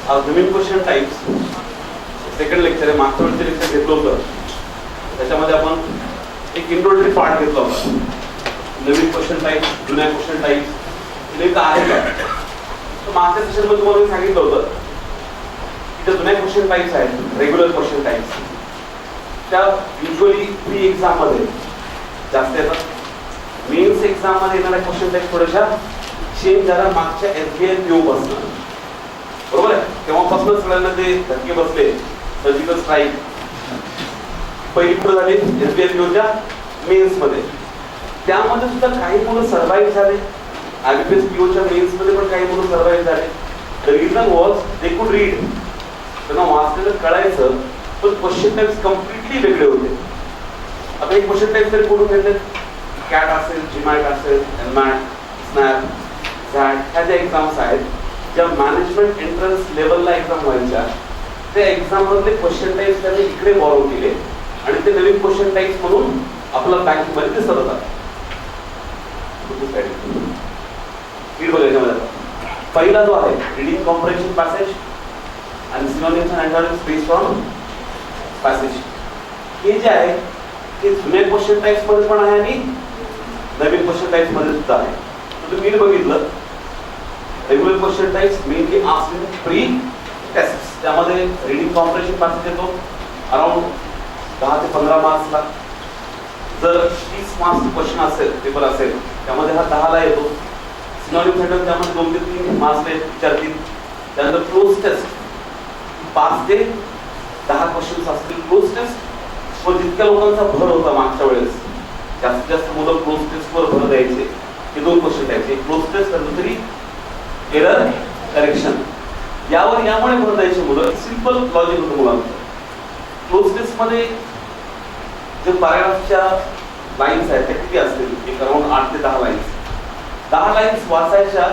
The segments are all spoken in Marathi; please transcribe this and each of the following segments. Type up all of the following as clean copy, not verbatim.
नवीन क्वेश्चन टाइप्स सेकंड लेक्चर आहे. मागच्या वेळेचं लेक्चर घेतलं होतं त्याच्यामध्ये आपण एक इंट्रोडक्टरी पार्ट घेतला होता. नवीन क्वेश्चन टाइप, जुन्या क्वेश्चन टाइप्स नेमकं आहे का. तर मागच्या सेशनमध्ये तुम्हाला मी सांगितलं होतं की त्या जुन्या क्वेश्चन टाइप्स आहेत, रेग्युलर क्वेश्चन टाइप्स, त्या युजली प्री एक्झाम मध्ये जास्त येतात. मेन्स एक्झाम मध्ये येणाऱ्या क्वेश्चन टाइप थोड्याशा चेंज झाला मागच्या SBI PO पासून. बरोबर आहे, तेव्हापासून सगळ्यांना ते धक्के बसले. सर्जिकल स्ट्राईक पहिली पुढे झाली SBI POच्या मेन्स मध्ये. त्यामध्ये सुद्धा काही मुलं सर्व्हाइव्ह झाले. IBPS POच्या मेन्स मध्ये पण काही मुलं सर्व्हाइव्ह झाले. The reason was they could read, त्यांना वाचलेलं कळायचं, पण क्वेश्चन टाइप्स कम्प्लिटली वेगळे होते. आता एक क्वेश्चन टाइप तरी कोणून घेतले, कॅट असेल, जीमॅट असेल, एनमॅट, स्नॅप, झॅट, ह्या ज्या एक्झाम्स आहेत ज्या मॅनेजमेंट एंट्रन्स लेवलला एक्झाम व्हायच्या, त्या एक्झाम मधले क्वेश्चन टाइप्स त्यांनी इकडे बॉरो केले आणि ते नवीन क्वेश्चन टाइप्स म्हणून आपला बँक मध्ये दिसत होता. पहिला जो आहे रीडिंग कॉम्प्रेन्शन पॅसेज आणि synonyms and antonyms based on passage. हे जे आहे ते जुन्या क्वेश्चन टाइप्स मध्ये पण आहे आणि नवीन क्वेश्चन टाइप्स मध्ये सुद्धा आहे. तुम्ही बघितलं regular question types mainly asked in pre test. त्यामध्ये रीडिंग कॉम्प्रेन्शन पॅसेज येतो अराउंड 10 ते 15 मार्क्सला. जर 30 मार्क्स क्वेश्चन असेल, पेपर असेल, त्यामध्ये हा 10 ला येतो. सिनोनिम्स सेंटर त्यामध्ये 2 ते 3 मार्क्स विचारतील. त्यानंतर क्लोज टेस्ट 5 ते 10 क्वेश्चन्स असतील. क्लोज टेस्ट व जितक्या लोकांचा भर होता मागच्या वेळेस, जास्तीत जास्त मुलं क्लोज टेस्टवर भर द्यायचे. हे 2 क्वेश्चन टाइप, एक क्लोज टेस्ट आणि दुसरी एरर करेक्शन. यामुळे भर द्यायचे मुलं. सिंपल लॉजिक होतं मुलांचं. क्लोज टेस्ट मध्ये जे पॅराग्राफच्या लाईन्स आहेत त्या किती असतील, एक अराउंड 8 ते 10 लाईन्स. 10 लाईन्स वाचायच्या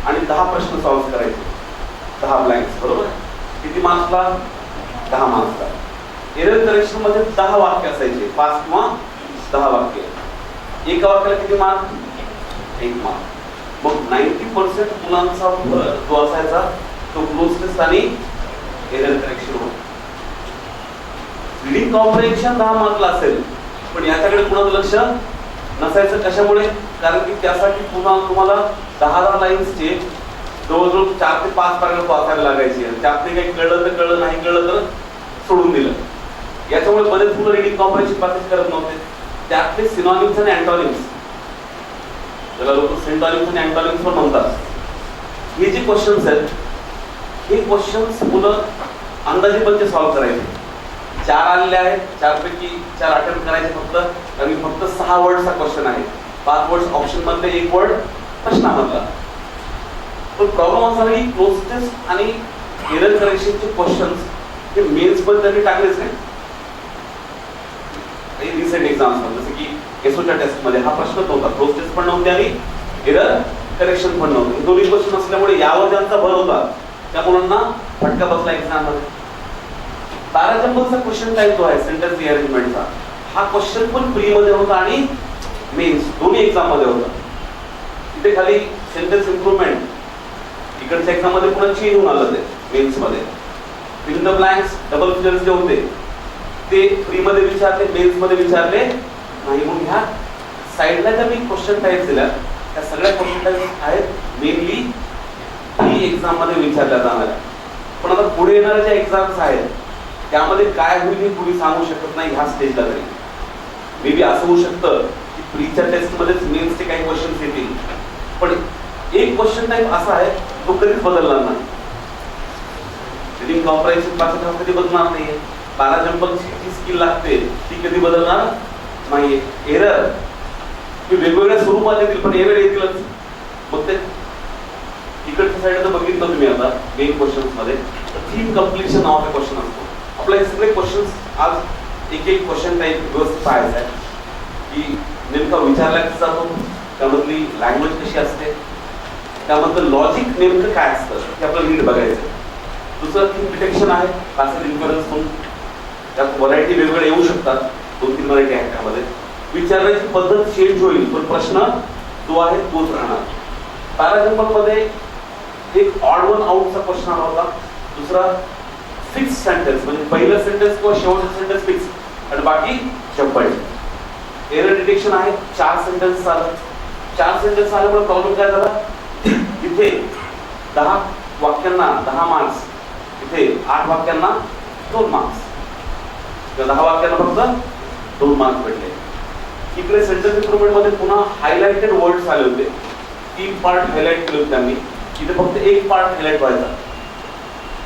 आणि 10 प्रश्न सॉल्व्ह करायचे. 10 ब्लँक्स, बरोबर. किती मार्क्सला? 10 मार्क्सला. एरर करेक्शन मध्ये 10 वाक्य असायचे, 5 किंवा 10 वाक्य. एका वाक्याला किती मार्क? 1 मार्क. मग 90% मुलांचा जो असायचा तो क्लोज टेस्ट आणि एरर करेक्शन होता. रीडिंग कॉम्प्रेन्शन 10 मार्कला असेल, पण याच्याकडे कुणाचं लक्ष नसायचं. कशामुळे? कारण की त्यासाठी पुन्हा तुम्हाला 10 लाईन्सचे जवळजवळ 4 ते 5 पॅराग्राफ वाचायला लागायचे. त्यातले काही कळलं तर कळलं, नाही कळलं तर सोडून दिलं. याच्यामुळे बरेच मुलं रीडिंग कॉम्प्रेन्शन पॅसेज करत नव्हते. त्यातले सिनोनिम्स आणि अँटोनिम्स, त्याला लोक सिंटॉनिम्स आणि अँटोनिम्स पण म्हणतात, हे जे क्वेश्चन्स आहेत हे क्वेश्चन्स मुलं अंदाजे पण ते सॉल्व्ह करायचे. 4 आलेले आहेत, 4 पैकी 4 अटेम्प्ट करायचे फक्त. आणि फक्त 6 वर्डचा क्वेश्चन आहे. 5 वर्ड्स ऑप्शन मधले, 1 वर्ड प्रश्नामधला. पण प्रॉब्लेम असा की क्लोज टेस्ट आणि एरर करेक्शनचे क्वेश्चन्स हे मेन्स मध्ये त्यांनी टाकलेच नाही. काही रिसेंट एक्झाम्स मध्ये जसं की एसओच्या टेस्ट मध्ये हा प्रश्न नव्हता, क्लोज टेस्ट पण नव्हती आणि एरर करेक्शन पण नव्हतं. दोन्ही क्वेश्चन असल्यामुळे यावर ज्यांचा भर होता त्या मुलांना फटका बसला एक्झाम मध्ये. पॅराजंबलचा क्वेश्चन टाइप जो आहे सेंटेन्स रिअरेंजमेंटचा, हा क्वेश्चन पण प्री मध्ये होता आणि मेन्स दोन्ही एक्झाम मध्ये होता. तिथे खाली सेंटेन्स इम्प्रूव्हमेंट इकडच्या एक्झाम मध्ये पुन्हा चेंज होऊन आलं ते मेन्स मध्ये. Fill in the blanks, double fillers जे होते ते प्री मध्ये विचारले, मेन्स मध्ये विचारले नाही. मग ह्या साईडला ज्या मी क्वेश्चन टाइप दिल्या त्या सगळ्या क्वेश्चन टाइप आहेत मेनली प्री एक्झाम मध्ये विचारल्या जाणाऱ्या. पण आता पुढे येणाऱ्या ज्या एक्झाम्स आहेत त्यामध्ये काय होईल हे कुणी सांगू शकत नाही ह्या स्टेजला तरी. मे बी असं होऊ शकतं की प्रीच्या टेस्ट मध्येच मेन्सचे काही क्वेश्चन्स येतील, पण एक क्वेश्चन टाइप असा आहे तो कधीच बदलणार नाही. रीडिंग कॉम्प्रेन्शन पॅसेज कधी बदलणार नाहीये. पॅराजंबलची जी स्किल लागते ती कधी बदलणार नाहीये. एरर हे वेगवेगळ्या स्वरूपात येतील पण एरर येतीलच. मग ते इकडच्या साईडला बघितलं तुम्ही आता मेन क्वेश्चन्स मध्ये थीम कम्प्लिशन नावाचा क्वेश्चन असतो. आपले सगळे क्वेश्चन्स आज एक क्वेश्चन टाइप व्यवस्थित पाहायचं आहे की नेमका विचारला कसा जातो, त्यामधली लँग्वेज कशी असते, त्यामधलं लॉजिक नेमकं काय असतं हे आपल्याला नीट बघायचं. दुसरं थीम डिटेक्शन आहे, पॅसेज इन्फरन्स म्हणून. त्यात व्हरायटी वेगवेगळे येऊ शकतात, 2-3 व्हरायटी आहेत त्यामध्ये. विचारण्याची पद्धत चेंज होईल पण प्रश्न जो आहे तोच राहणार. पॅराजंबल मध्ये एक ऑड वन आउटचा क्वेश्चन आला होता दुसरा फिक्स सेंटेन्स, म्हणजे पहिलं सेंटेन्स किंवा शेवटचं सेंटेन्स फिक्स आणि बाकी शब्द. एरर डिटेक्शन आहे, 4 सेंटेन्स आलं. 4 सेंटेन्स आल्यामुळे प्रॉब्लेम काय झाला, इथे 10 वाक्यांना 10 मार्क्स, इथे 8 वाक्यांना 2 मार्क्स, 10 वाक्यांना फक्त 2 मार्क्स भेटले. इकडे सेंटेन्स इम्प्रुव्हमेंट मध्ये पुन्हा हायलाइटेड वर्ड्स आले होते, 3 पार्ट हायलाइट केले होते त्यांनी, इथे फक्त 1 पार्ट हायलाइट व्हायचा.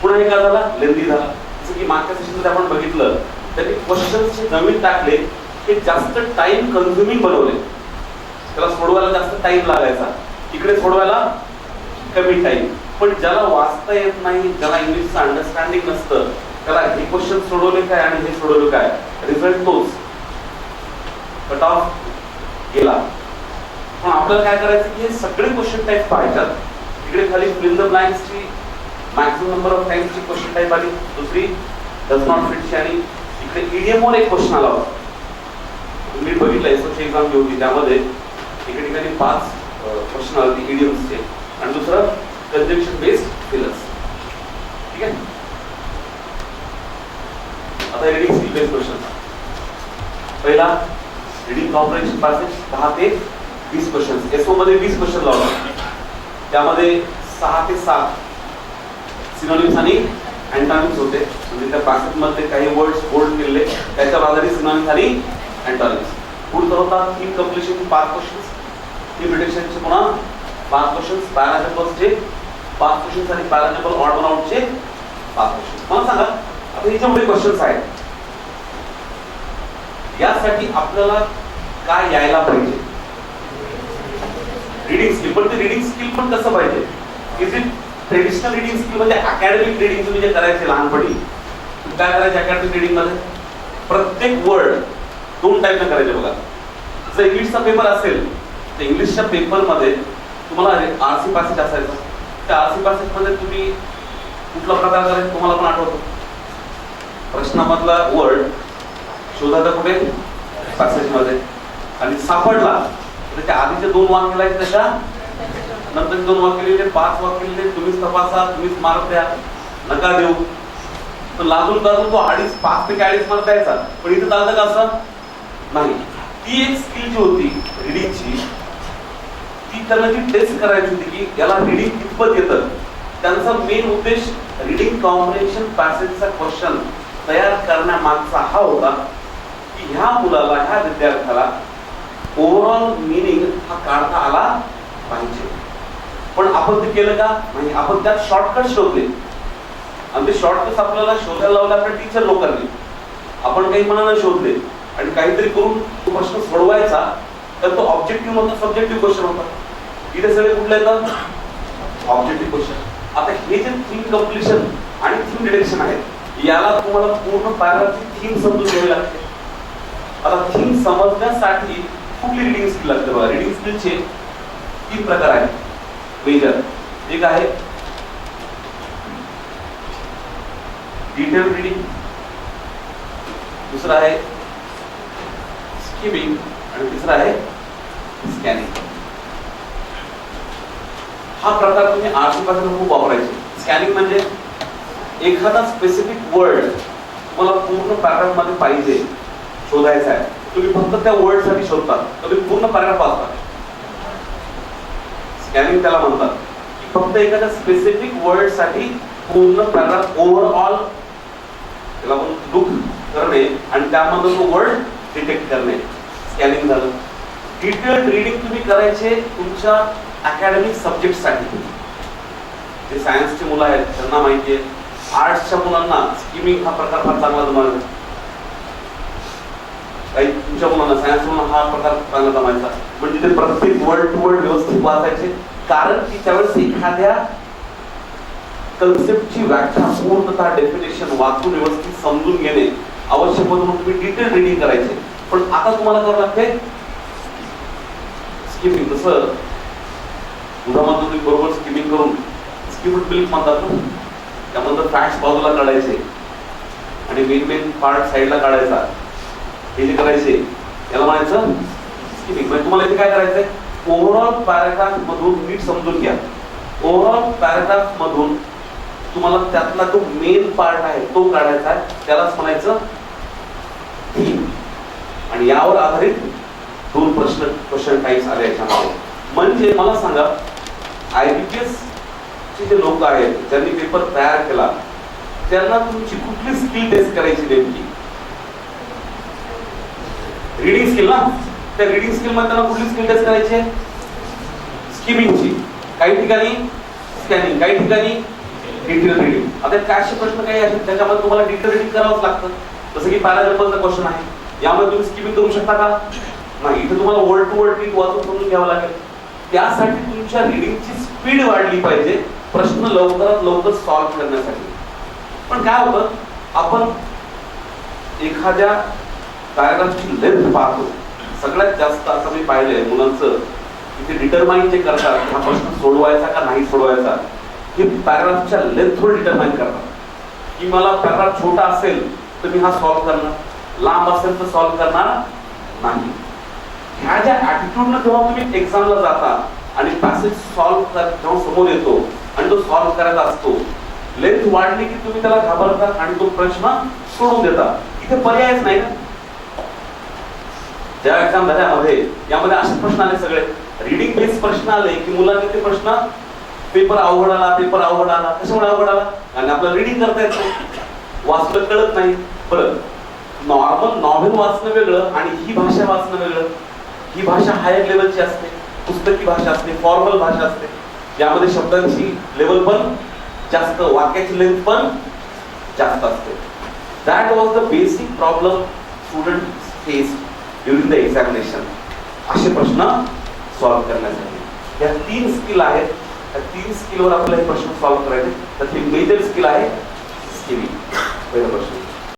पुन्हा हे काय झाला, लेंदी झाला. जसं की मागच्या सेशनमध्ये आपण बघितलं, त्यांनी क्वेश्चन्सचे नवीन टाकले, हे जास्त टाइम कन्झ्युमिंग बनवले. त्याला सोडवायला जास्त टाइम लागायचा, इकडे सोडवायला कमी टाइम. पण ज्याला वाचता येत नाही, ज्याला इंग्लिशचं अंडरस्टँडिंग नसतं, त्याला हे क्वेश्चन सोडवले काय आणि हे सोडवले काय, रिझल्ट तोच, कट ऑफ गेला. पण आपल्याला काय करायचं की हे सगळे क्वेश्चन टाईप पाहायच्यात. इकडे खाली फिल इन द ब्लँक्सची मॅक्सिमम नंबर ऑफ टाइम्सची क्वेश्चन टाईप आली, दुसरी डज नॉट फिटची, आणि इकडे इडियमवर एक क्वेश्चन आला होता. तुम्ही बघितलं एसओची एक्झाम जी होती त्यामध्ये एका ठिकाणी 5 क्वेश्चन आले होते इडियम्सचे, आणि दुसरं कंजंक्शन बेस्ड फिलर्स. ठीक आहे. आता रीडिंग स्किल बेस्ड क्वेश्चन. पहिला रीडिंग कॉम्प्रिहेन्शन पॅसेज 10 ते 20 क्वेश्चन. एसओ मध्ये 20 क्वेश्चन लावले, त्यामध्ये 6 ते 7 सिनोनिम्स आणि अँटोनिम्स होते. म्हणजे त्या पॅसेज मध्ये काही वर्ड्स बोल्ड केलेले, त्याच्या आधारित सिनोनिम्स आणि अँटोनिम्स. पुढचा होता थीम कंप्लीशन 5 क्वेश्चन, थीम डिटेक्शनचे पुन्हा 5 क्वेश्चन, पॅराग्राफचे 5 क्वेश्चन आणि पॅराग्राफ ऑड वन आउटचे 5 क्वेश्चन. मला सांगा आता हे जेवढे क्वेश्चन्स आहेत, यासाठी आपल्याला काय यायला पाहिजे, रीडिंग स्किल. पण ते रीडिंग स्किल पण कसं पाहिजे, is it traditional reading skill, म्हणजे अकॅडमिक रीडिंग तुम्ही जे करायचे लहानपणी, काय करायचे अकॅडमिक रीडिंग मध्ये, प्रत्येक वर्ड 2 टाईपने करायचे. बघा, जर इंग्लिशचा पेपर असेल तर इंग्लिशच्या पेपर मध्ये तुम्हाला आरसी पॅसेज असायचा, त्या आरसी पॅसेज मध्ये तुम्ही कुठला प्रकार करायचा तुम्हाला पण आठवतो, प्रश्नामधला वर्ड शोधायचा कुठे, पॅसेज मध्ये, आणि सापडला तर त्या आधीचे 2 वाक्य लिहायचे, त्याच्या नंतर 2 वाक्य लिहिले, 5 वाक्य लिहिले, तुम्हीच तपासा, तुम्हीच मार्क द्या, नका देऊ. तर लाजून तो 5 पैकी 2.5 मार्क द्यायचा. पण इथं चालतं का असं नाही. ती एक स्किल जी होती रीडिंगची, ती त्यांना जी टेस्ट करायची होती की याला रीडिंग कितपत येतं. त्यांचा मेन उद्देश रीडिंग कॉम्प्रिहेन्शन पॅसेजचा क्वेश्चन तयार करण्यामागचा हा होता की ह्या मुलाला, ह्या विद्यार्थ्याला ओव्हरऑल मिनिंग हा काढता आला पाहिजे. पण आपण ते केलं का नाही, आपण त्यात शॉर्टकट शोधले, आणि ते शॉर्टकट आपल्याला शोधायला लावले आपल्या टीचर लोकांनी. आपण काही मनानं शोधले आणि काहीतरी करून तो प्रश्न सोडवायचा, तर तो ऑब्जेक्टिव्ह होता, सब्जेक्टिव्ह क्वेश्चन होता. इथे सगळे कुठले येतात, ऑब्जेक्टिव्ह क्वेश्चन. आता हे जे थीम कंप्लीशन आणि थीम डिटेक्शन आहे, याला तुम्हाला पूर्ण पॅराग्राफची थीम समजून घ्यावी लागते. आता थीम समजण्यासाठी कुठली रीडिंग स्किल लागते बघा. रीडिंग स्किलचे 3 प्रकार आहेत मेजर. एक आहे डिटेल रीडिंग, दुसरा आहे स्किमिंग, आणि तिसरा आहे स्कॅनिंग. हा प्रकार तुम्ही आरसी पासून खूप वापरायचे. स्कॅनिंग म्हणजे एखादा स्पेसिफिक वर्ड तुम्हाला पूर्ण पॅराग्राफ मध्ये पाहिजे, शोधायचा आहे, तुम्ही फक्त त्या वर्ड साठी शोधता, तुम्ही पूर्ण पॅराग्राफ वाचता. स्कॅनिंग त्याला म्हणतात की फक्त एखाद्या स्पेसिफिक वर्ड साठी पूर्ण पॅराग्राफ ओव्हरऑल त्याला आपण लुक करणे आणि त्यामध्ये तो वर्ड डिटेक्ट करणे, स्कॅनिंग झालं. डिटेल्ड रीडिंग तुम्ही करायचे तुमच्या अकॅडमिक सब्जेक्ट साठी. जे सायन्सचे मुलं आहेत त्यांना माहिती आहे, आर्ट्सच्या मुलांना स्किमिंग हा प्रकार फार चांगला जमायचा, काही तुमच्या मुलांना सायन्स मुलांना हा प्रकार चांगला जमायचा. म्हणजे ते प्रत्येक वर्ड टू वर्ड व्यवस्थित वाचायचे, कारण की त्यावेळेस एखाद्या कन्सेप्टची व्याख्या पूर्णतः डेफिनेशन वाचून व्यवस्थित समजून घेणे आवश्यक होतं, म्हणून तुम्ही डिटेल रीडिंग करायचे. पण आता तुम्हाला करावं लागते स्किमिंग. जसं दुधामध्ये तुम्ही बरोबर स्किमिंग करून स्किम्ड मिल्क म्हणतात ना, त्यामध्ये फॅट्स बाजूला काढायचे आणि मेन पार्ट साईडला काढायचा, हे जे करायचे याला म्हणायचं स्किमिंग. म्हणजे तुम्हाला इथे काय करायचंय, ओव्हरऑल पॅराग्राफ मधून नीट समजून घ्या. ओव्हरऑल पॅराग्राफ मधून तुम्हाला त्यातला जो मेन पार्ट आहे तो काढायचा आहे, त्यालाच म्हणायचं थीम. आणि यावर आधारित दोन क्वेश्चन टाइप्स आले याच्यामध्ये. म्हणजे मला सांगा, IBPS चे जे लोक आहेत ज्यांनी पेपर तयार केला, त्यांना तुमची कुठली स्किल टेस्ट करायची नेमकी? रीडिंग स्किल ना. त्या रीडिंग स्किल मध्ये त्यांना कुठली स्किल टेस्ट करायची आहे? स्किमिंगची. काही ठिकाणी स्कॅनिंग, काही ठिकाणी डिटेल रीडिंग. आता काय असे प्रश्न काही आहेत त्याच्यामध्ये तुम्हाला डिटेल रीडिंग करावंच लागतं. जसं की पॅराग्राफचा क्वेश्चन आहे, यामध्ये तुम्ही स्किमिंग करू शकता का? नाही. इथे तुम्हाला वर्ड टू वर्ड नीट वाचून समजून घ्यावं लागेल. त्यासाठी तुमच्या रीडिंगची स्पीड वाढली पाहिजे, प्रश्न लवकरात लवकर सॉल्व्ह करण्यासाठी. पण काय होतं, आपण एखाद्या पॅराग्राफची लेंथ पाहतो. सगळ्यात जास्त असं मी पाहिलंय मुलांचं की ते डिटरमाइन जे करतात, हा प्रश्न सोडवायचा का नाही सोडवायचा, हे पॅराग्राफच्या लेंथवर डिटरमाइन करतात. की मला पॅराग्राफ छोटा असेल तर मी हा सॉल्व्ह करणार, लांब असेल तर सॉल्व्ह करणार नाही. ह्या ज्या ऍटिट्यूडनं जेव्हा तुम्ही एक्झामला जाता आणि पॅसेज सॉल्व्ह जेव्हा समोर येतो आणि तो सॉल्व्ह करायचा असतो, लेंथ वाढली की तुम्ही त्याला घाबरता आणि तो प्रश्न सोडून देता. इथे पर्यायच नाही ना. ज्या एक्झाम झाल्यामध्ये यामध्ये असे प्रश्न आले, सगळे रीडिंग बेस्ड प्रश्न आले की मुलांनी ते प्रश्न पेपर अवघड आला. कशामुळे अवघड आला? आणि आपल्याला रीडिंग करता येत नाही, वाचलं कळत नाही. बरं, नॉर्मल नॉव्हेल वाचणं वेगळं आणि ही भाषा वाचणं वेगळं. ही भाषा हायर लेवलची असते, पुस्तकी भाषा असते, फॉर्मल भाषा असते. यामध्ये शब्दांची लेवल पण जास्त, वाक्याची लेंथ पण जास्त असते. That was the basic problem student face during the examination. असे प्रश्न सॉल्व्ह करण्यासाठी या 3 स्किल आहेत. त्या 3 स्किलवर आपल्याला हे प्रश्न सॉल्व्ह करायचे. तर ही मेजर स्किल आहे स्किमिंग. पहिला प्रश्न.